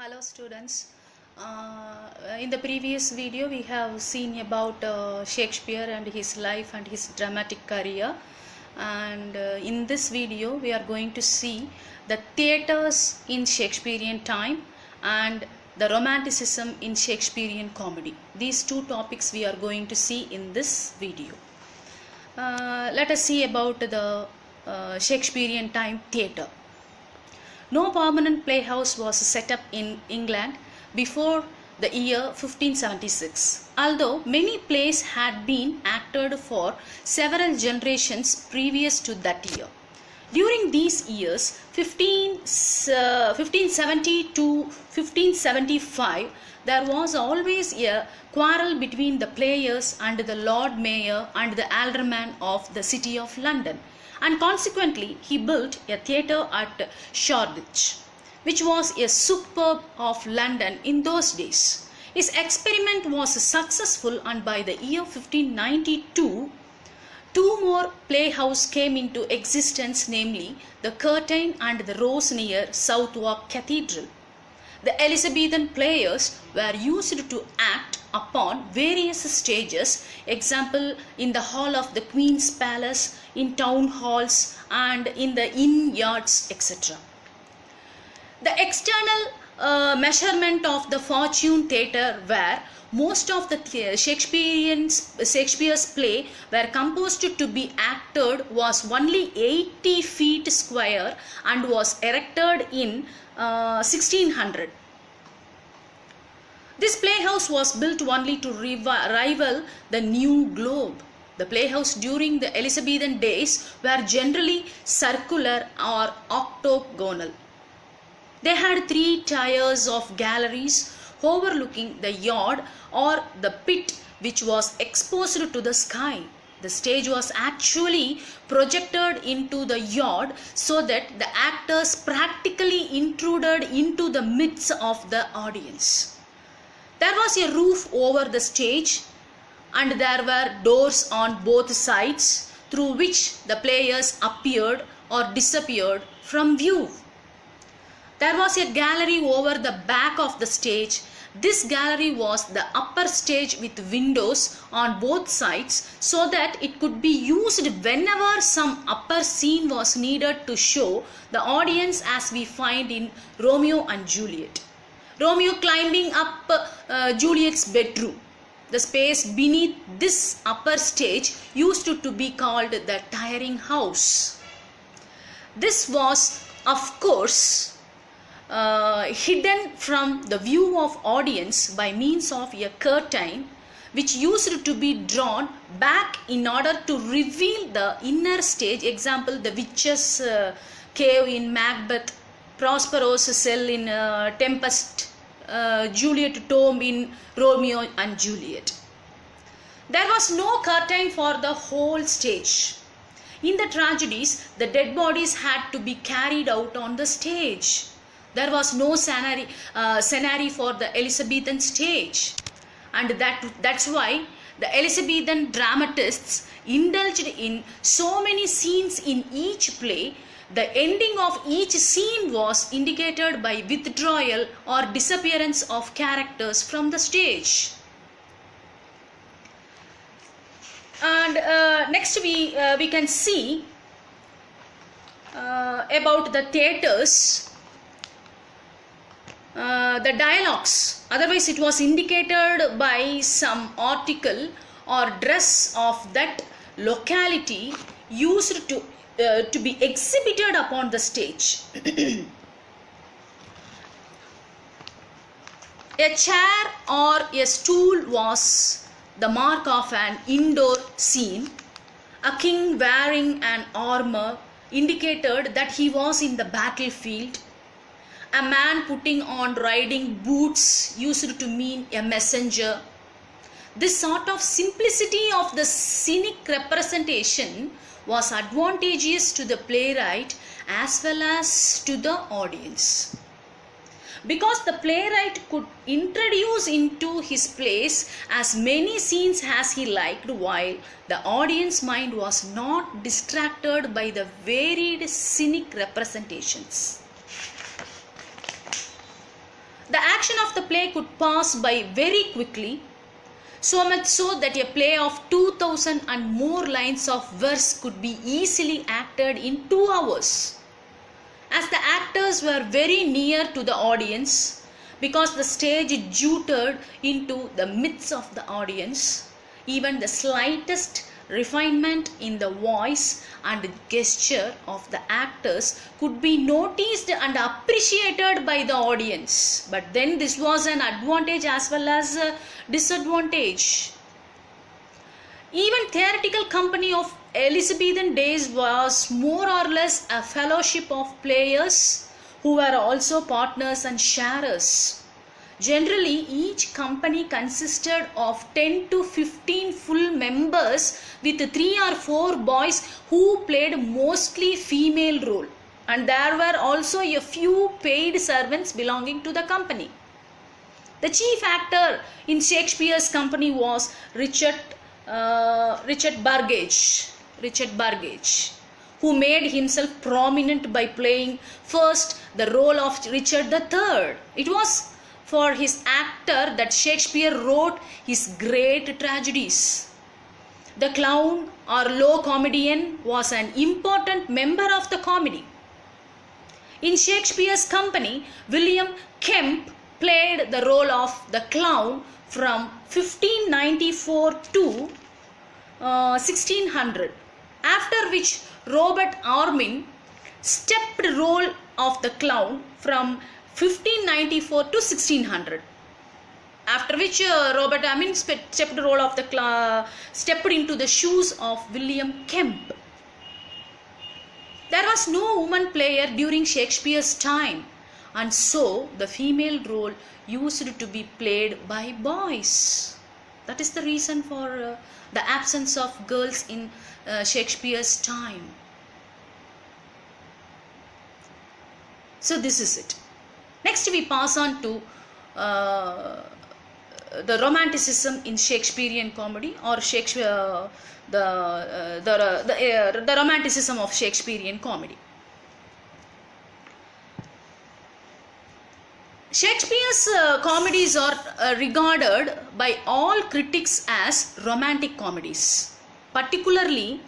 Hello students. In the previous video we have seen about Shakespeare and his life and his dramatic career, and in this video we are going to see the theatres in Shakespearean time and the romanticism in Shakespearean comedy. These two topics we are going to see in this video. Let us see about the Shakespearean time theatre. No permanent playhouse was set up in England before the year 1576, although many plays had been acted for several generations previous to that year. During these years, 1570 to 1575, there was always a quarrel between the players and the Lord Mayor and the Alderman of the City of London, and consequently he built a theatre at Shoreditch, which was a suburb of London in those days. His experiment was successful, and by the year 1592, two more playhouses came into existence, namely the Curtain and the Rose near Southwark Cathedral. The Elizabethan players were used to act upon various stages, example in the hall of the Queen's Palace, in town halls and in the inn yards, etc. The external measurement of the Fortune Theatre, where most of the Shakespeare's play were composed to be acted, was only 80 feet square and was erected in 1600. This playhouse was built only to rival the New Globe. The playhouse during the Elizabethan days were generally circular or octagonal. They had 3 tiers of galleries overlooking the yard or the pit, which was exposed to the sky. The stage was actually projected into the yard so that the actors practically intruded into the midst of the audience. There was a roof over the stage, and there were doors on both sides through which the players appeared or disappeared from view. There was a gallery over the back of the stage. This gallery was the upper stage with windows on both sides, so that it could be used whenever some upper scene was needed to show the audience, as we find in Romeo and Juliet. Romeo climbing up Juliet's bedroom. The space beneath this upper stage used to be called the tiring house. This was, of course, hidden from the view of audience by means of a curtain, which used to be drawn back in order to reveal the inner stage, example the witch's cave in Macbeth, Prospero's cell in Tempest, Juliet tomb in Romeo and Juliet. There was no curtain for the whole stage. In the tragedies, the dead bodies had to be carried out on the stage. There was no scenery for the Elizabethan stage, and that's why the Elizabethan dramatists indulged in so many scenes in each play. The ending of each scene was indicated by withdrawal or disappearance of characters from the stage. And next we can see about the theatres, the dialogues. Otherwise it was indicated by some article or dress of that locality used to be exhibited upon the stage. A chair or a stool was the mark of an indoor scene. A king wearing an armor indicated that he was in the battlefield. A man putting on riding boots used to mean a messenger. This sort of simplicity of the scenic representation was advantageous to the playwright as well as to the audience, because the playwright could introduce into his plays as many scenes as he liked, while the audience mind was not distracted by the varied scenic representations. The action of the play could pass by very quickly, so much so that a play of 2000 and more lines of verse could be easily acted in 2 hours. As the actors were very near to the audience, because the stage jutted into the midst of the audience, even the slightest refinement in the voice and gesture of the actors could be noticed and appreciated by the audience. But then this was an advantage as well as a disadvantage. Even theatrical company of Elizabethan days was more or less a fellowship of players who were also partners and sharers. Generally, each company consisted of 10 to 15 full members with 3 or 4 boys who played mostly female role, and there were also a few paid servants belonging to the company. The chief actor in Shakespeare's company was Richard Burgage, who made himself prominent by playing first the role of Richard III. It was for his actor that Shakespeare wrote his great tragedies. The clown or low comedian was an important member of the comedy. In Shakespeare's company, William Kemp played the role of the clown from 1594 to 1600, after which Robert Armin stepped role of the clown from 1594 to 1600, after which Robert Armin stepped role of the stepped into the shoes of William Kemp. There was no woman player during Shakespeare's time, and so the female role used to be played by boys. That is the reason for the absence of girls in Shakespeare's time. So this is it. Next we pass on to the romanticism in Shakespearean comedy, or the romanticism of Shakespearean comedy. Shakespeare's comedies are regarded by all critics as romantic comedies, particularly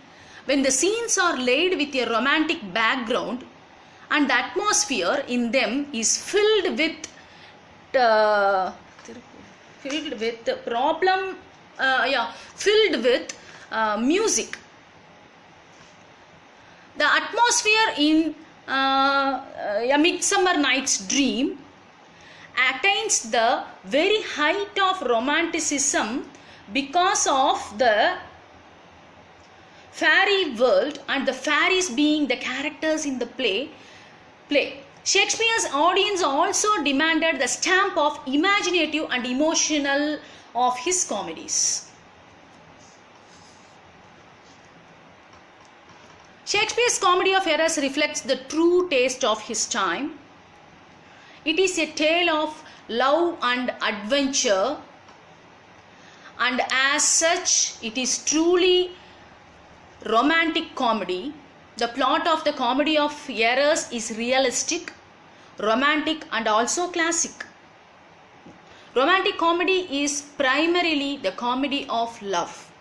when the scenes are laid with a romantic background and the atmosphere in them is filled with music. The atmosphere in A Midsummer Night's Dream attains the very height of romanticism because of the fairy world and the fairies being the characters in the play. Shakespeare's audience also demanded the stamp of imaginative and emotional of his comedies. Shakespeare's Comedy of Errors reflects the true taste of his time. It is a tale of love and adventure, and as such it is truly romantic comedy. The plot of the Comedy of Errors is realistic, romantic and also classic. Romantic comedy is primarily the comedy of love.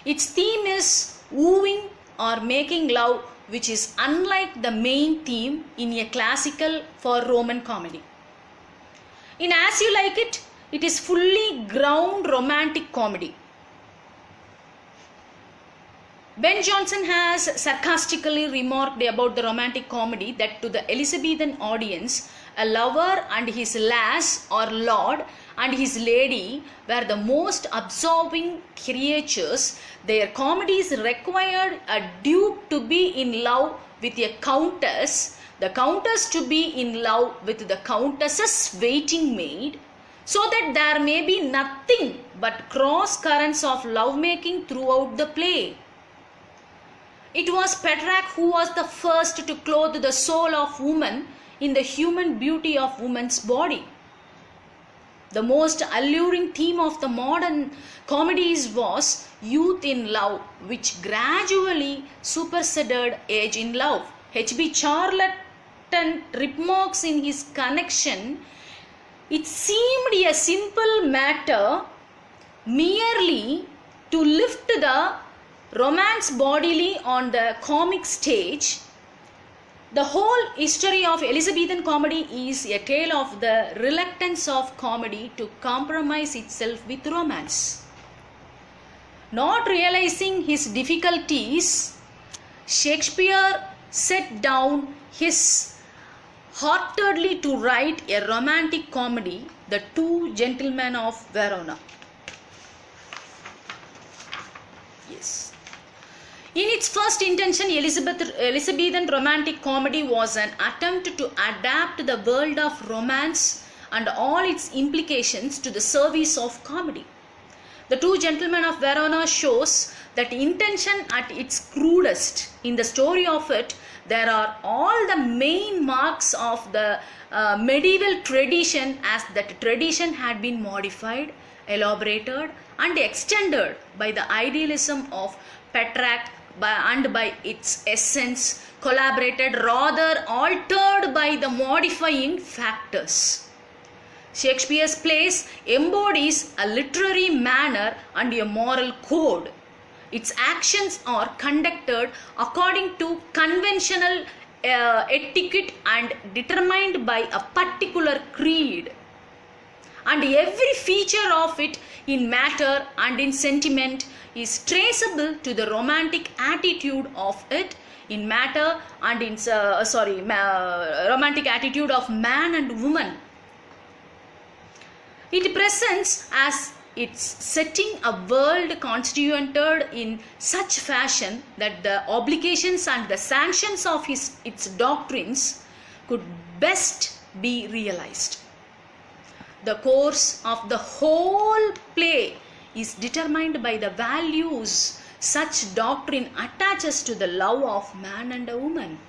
Its theme is wooing or making love, which is unlike the main theme in a classical for Roman comedy. In As You Like It, it is fully ground romantic comedy. Ben Jonson has sarcastically remarked about the romantic comedy that to the Elizabethan audience, a lover and his lass or lord and his lady were the most absorbing creatures. Their comedies required a duke to be in love with a countess, the countess to be in love with the countess's waiting maid, so that there may be nothing but cross currents of lovemaking throughout the play. It was Petrarch who was the first to clothe the soul of woman in the human beauty of woman's body. The most alluring theme of the modern comedies was youth in love, which gradually superseded age in love. H.B. Charlton remarks in his connection, It seemed a simple matter merely to lift the romance bodily on the comic stage. The whole history of Elizabethan comedy is a tale of the reluctance of comedy to compromise itself with romance. Not realizing his difficulties, Shakespeare set down his heartedly to write a romantic comedy, The Two Gentlemen of Verona. Yes. In its first intention, Elizabethan romantic comedy was an attempt to adapt the world of romance and all its implications to the service of comedy. The Two Gentlemen of Verona shows that intention at its crudest. In the story of it, there are all the main marks of the medieval tradition, as that tradition had been modified, elaborated and extended by the idealism of Petrarch and by its essence collaborated, rather altered by the modifying factors. Shakespeare's plays embodies a literary manner and a moral code. Its actions are conducted according to conventional etiquette and determined by a particular creed. And every feature of it in matter and in sentiment is traceable to the romantic attitude of it in matter and in romantic attitude of man and woman. It presents as its setting a world constituted in such fashion that the obligations and the sanctions of its doctrines could best be realized. The course of the whole play is determined by the values such doctrine attaches to the love of man and a woman.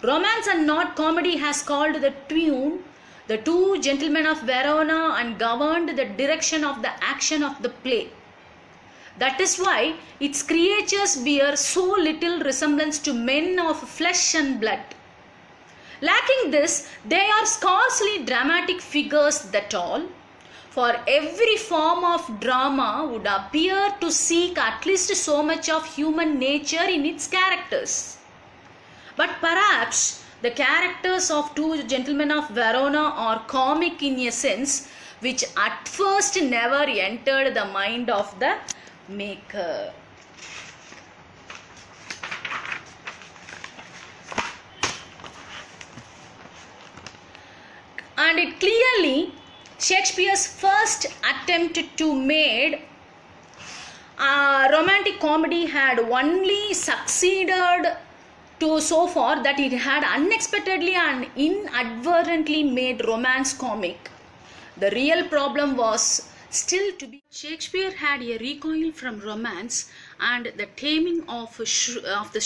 Romance and not comedy has called the tune The Two Gentlemen of Verona and governed the direction of the action of the play. That is why its creatures bear so little resemblance to men of flesh and blood. Lacking this, they are scarcely dramatic figures at all, for every form of drama would appear to seek at least so much of human nature in its characters. But perhaps the characters of Two Gentlemen of Verona are comic in a sense which at first never entered the mind of the maker. And it clearly Shakespeare's first attempt to make romantic comedy had only succeeded to so far that it had unexpectedly and inadvertently made romance comic. The real problem was still to be. Shakespeare had a recoil from romance, and the taming of the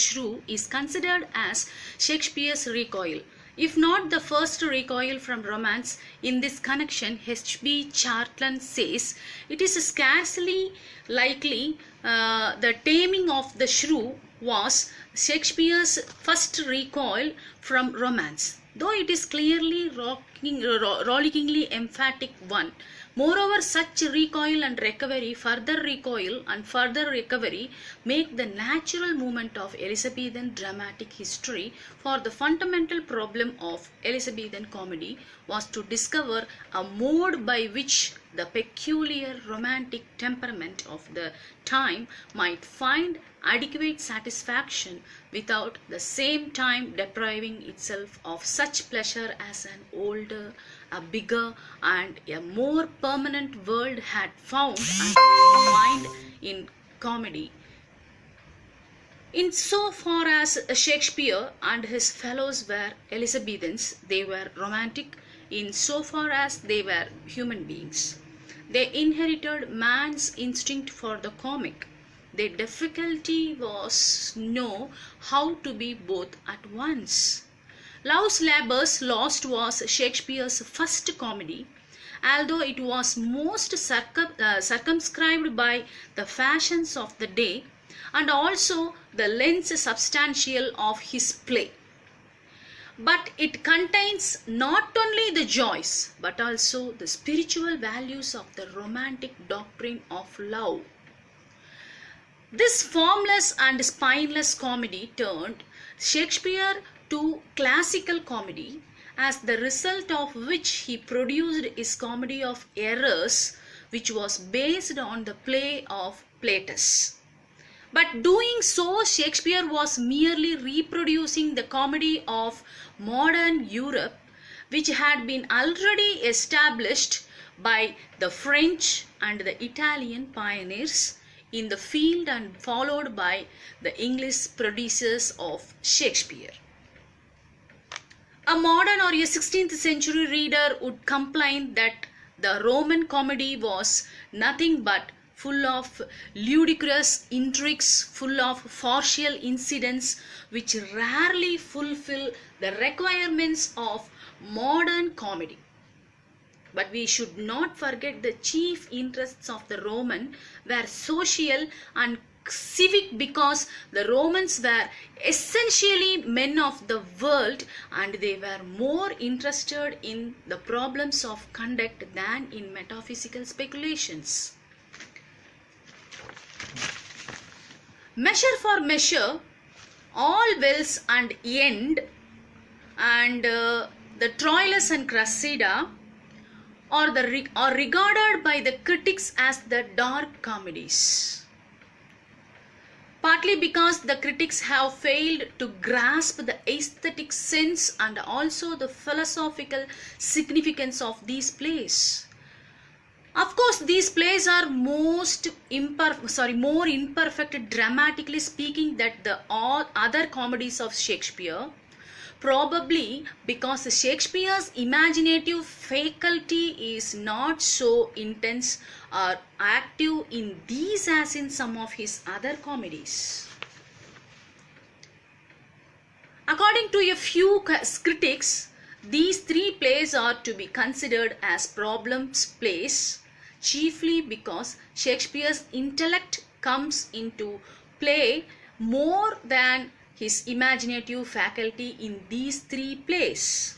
shrew is considered as Shakespeare's recoil. If not the first recoil from romance, in this connection H.B. Chartland says it is scarcely likely the taming of the shrew was Shakespeare's first recoil from romance, though it is clearly rollickingly emphatic one. Moreover, such recoil and recovery, further recoil and further recovery, make the natural movement of Elizabethan dramatic history, for the fundamental problem of Elizabethan comedy was to discover a mode by which the peculiar romantic temperament of the time might find adequate satisfaction without the same time depriving itself of such pleasure as an older, a bigger and a more permanent world had found and find in comedy. In so far as Shakespeare and his fellows were Elizabethans, they were romantic. In so far as they were human beings, they inherited man's instinct for the comic. Their difficulty was know how to be both at once. Love's Labour's Lost was Shakespeare's first comedy, although it was most circumscribed by the fashions of the day and also the lens substantial of his play. but it contains not only the joys but also the spiritual values of the romantic doctrine of love. This formless and spineless comedy turned Shakespeare to classical comedy, as the result of which he produced his Comedy of Errors, which was based on the play of Plautus. But doing so, Shakespeare was merely reproducing the comedy of modern Europe, which had been already established by the French and the Italian pioneers in the field and followed by the English producers of Shakespeare. A modern or a 16th century reader would complain that the Roman comedy was nothing but full of ludicrous intrigues, full of farcical incidents which rarely fulfill the requirements of modern comedy. But we should not forget the chief interests of the Roman were social and civic, because the Romans were essentially men of the world and they were more interested in the problems of conduct than in metaphysical speculations. Measure for measure, all wills and end, and the Troilus and Cressida are regarded by the critics as the dark comedies. Partly because the critics have failed to grasp the aesthetic sense and also the philosophical significance of these plays. Of course, these plays are more imperfect dramatically speaking than the all other comedies of Shakespeare, probably because Shakespeare's imaginative faculty is not so intense or active in these as in some of his other comedies. According to a few critics, these three plays are to be considered as problems plays, chiefly because Shakespeare's intellect comes into play more than his imaginative faculty in these three plays.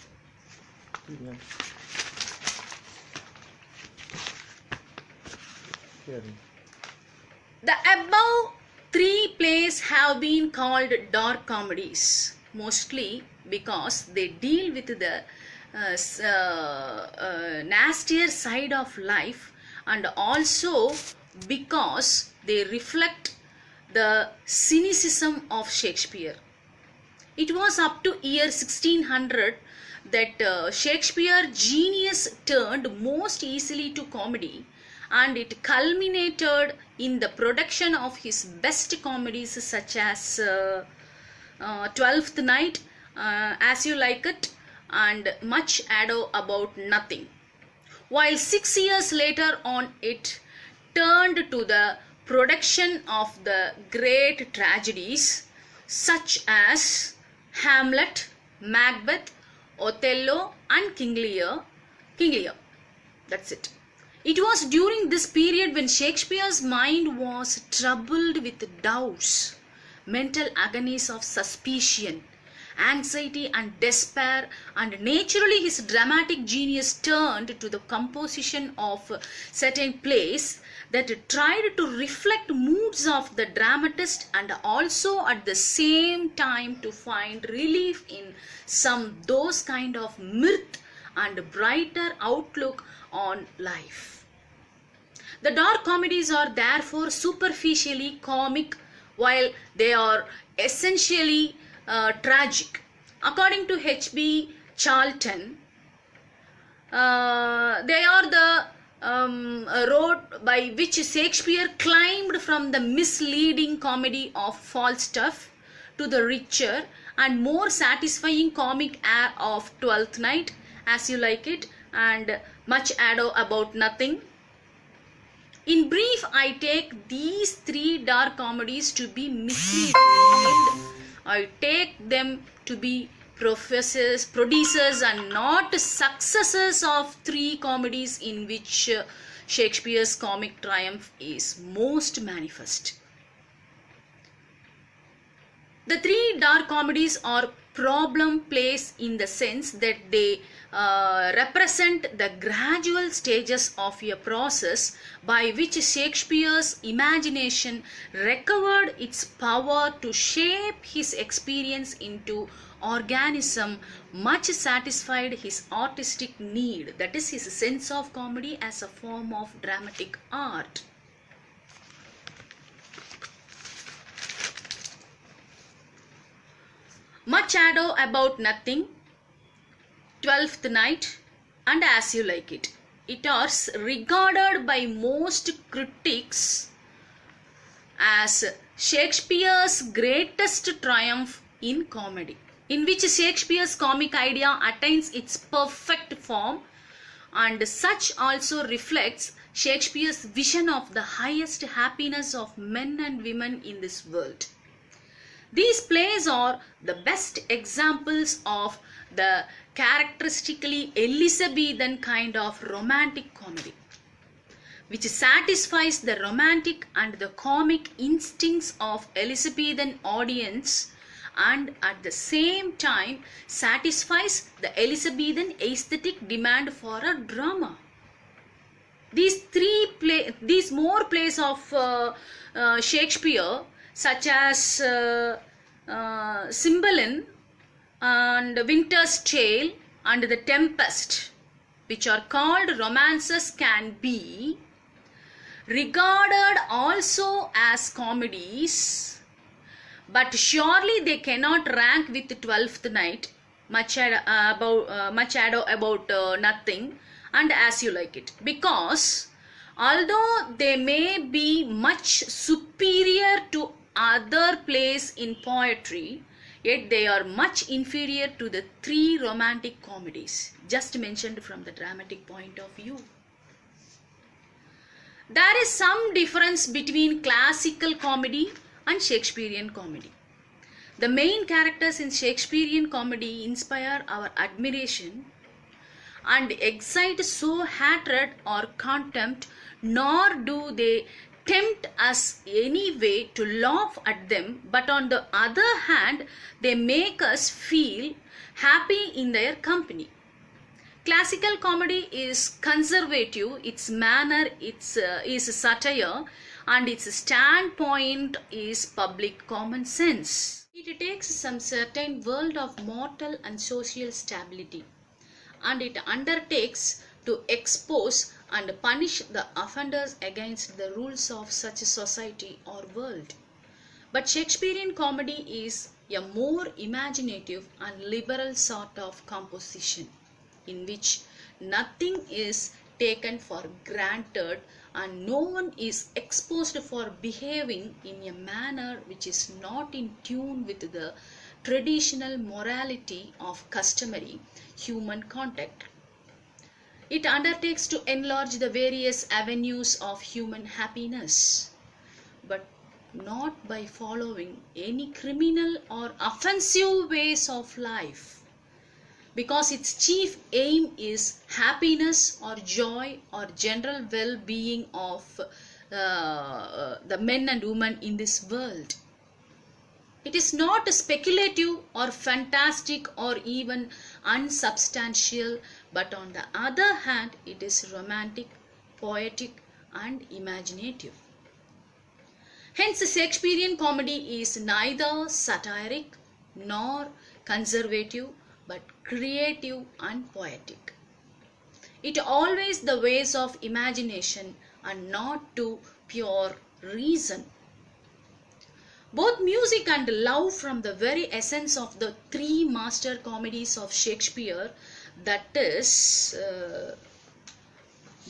The above three plays have been called dark comedies, mostly because they deal with the nastier side of life, and also because they reflect the cynicism of Shakespeare. It was up to year 1600 that Shakespeare genius turned most easily to comedy, and it culminated in the production of his best comedies such as Twelfth Night, As You Like It, and Much Ado About Nothing. While 6 years later on it turned to the production of the great tragedies such as Hamlet, Macbeth, Othello and King Lear. That's it. It was during this period when Shakespeare's mind was troubled with doubts, mental agonies of suspicion, anxiety and despair, and naturally his dramatic genius turned to the composition of certain plays that tried to reflect moods of the dramatist and also at the same time to find relief in some those kind of mirth and brighter outlook on life. The dark comedies are therefore superficially comic while they are essentially tragic. According to H.B. Charlton, they are the road by which Shakespeare climbed from the misleading comedy of Falstaff to the richer and more satisfying comic air of Twelfth Night, As You Like It, and Much Ado About Nothing. In brief, I take these three dark comedies to be misleading. I take them to be producers and not successors of three comedies in which Shakespeare's comic triumph is most manifest. The three dark comedies are problem plays in the sense that they represent the gradual stages of a process by which Shakespeare's imagination recovered its power to shape his experience into organism, much satisfied his artistic need, that is his sense of comedy as a form of dramatic art. Much Ado About Nothing, Twelfth Night, and As You Like It. It is regarded by most critics as Shakespeare's greatest triumph in comedy, in which Shakespeare's comic idea attains its perfect form, and such also reflects Shakespeare's vision of the highest happiness of men and women in this world. These plays are the best examples of the characteristically Elizabethan kind of romantic comedy, which satisfies the romantic and the comic instincts of Elizabethan audience and at the same time satisfies the Elizabethan aesthetic demand for a drama. These more plays of Shakespeare, such as Cymbeline and Winter's Tale and The Tempest, which are called romances, can be regarded also as comedies, but surely they cannot rank with Twelfth Night, Much Ado About Nothing, and As You Like It, because although they may be much superior to other plays in poetry, yet they are much inferior to the three romantic comedies just mentioned from the dramatic point of view. There is some difference between classical comedy and Shakespearean comedy. The main characters in Shakespearean comedy inspire our admiration and excite so hatred or contempt, nor do they tempt us anyway to laugh at them, but on the other hand, they make us feel happy in their company. Classical comedy is conservative, its manner is satire, and its standpoint is public common sense. It takes some certain world of moral and social stability, and it undertakes to expose and punish the offenders against the rules of such a society or world. But Shakespearean comedy is a more imaginative and liberal sort of composition, in which nothing is taken for granted and no one is exposed for behaving in a manner which is not in tune with the traditional morality of customary human contact. It undertakes to enlarge the various avenues of human happiness, but not by following any criminal or offensive ways of life, because its chief aim is happiness or joy or general well-being of the men and women in this world. It is not speculative or fantastic or even unsubstantial, but on the other hand, it is romantic, poetic, and imaginative. Hence, Shakespearean comedy is neither satiric nor conservative, but creative and poetic. It always the ways of imagination and not to pure reason. Both music and love from the very essence of the three master comedies of Shakespeare, that is,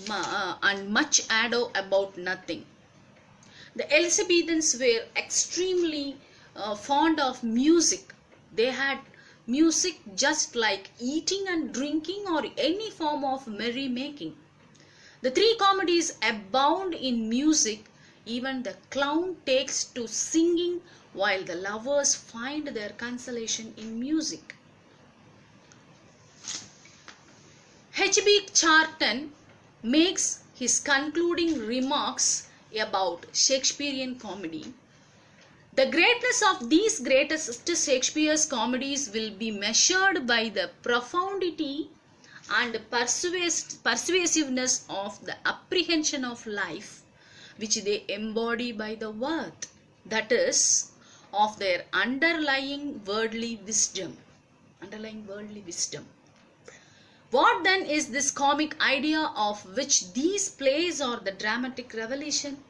and Much Ado About Nothing. The Elizabethans were extremely fond of music. They had music just like eating and drinking or any form of merrymaking. The three comedies abound in music. Even the clown takes to singing, while the lovers find their consolation in music. H.B. Charton makes his concluding remarks about Shakespearean comedy. The greatness of these greatest Shakespeare's comedies will be measured by the profundity and persuasiveness of the apprehension of life which they embody by the worth, that is, of their underlying worldly wisdom. What then is this comic idea of which these plays are the dramatic revelation?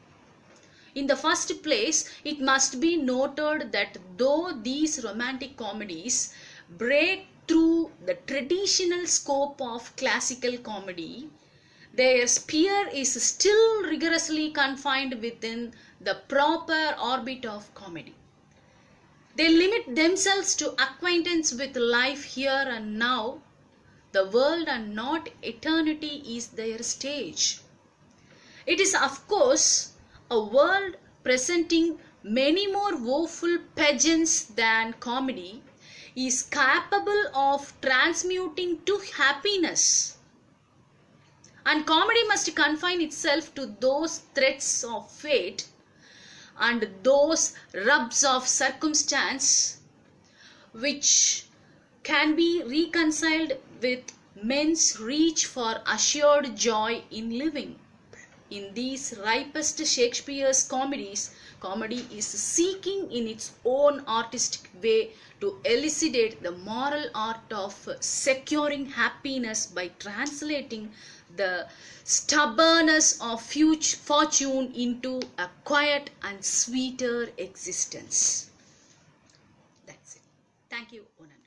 In the first place, it must be noted that though these romantic comedies break through the traditional scope of classical comedy, their sphere is still rigorously confined within the proper orbit of comedy. They limit themselves to acquaintance with life here and now. The world and not eternity is their stage. It is, of course, a world presenting many more woeful pageants than comedy is capable of transmuting to happiness. And comedy must confine itself to those threats of fate and those rubs of circumstance which can be reconciled with men's reach for assured joy in living. In these ripest Shakespeare's comedies, comedy is seeking in its own artistic way to elucidate the moral art of securing happiness by translating the stubbornness of fortune into a quiet and sweeter existence. That's it. Thank you, Ona.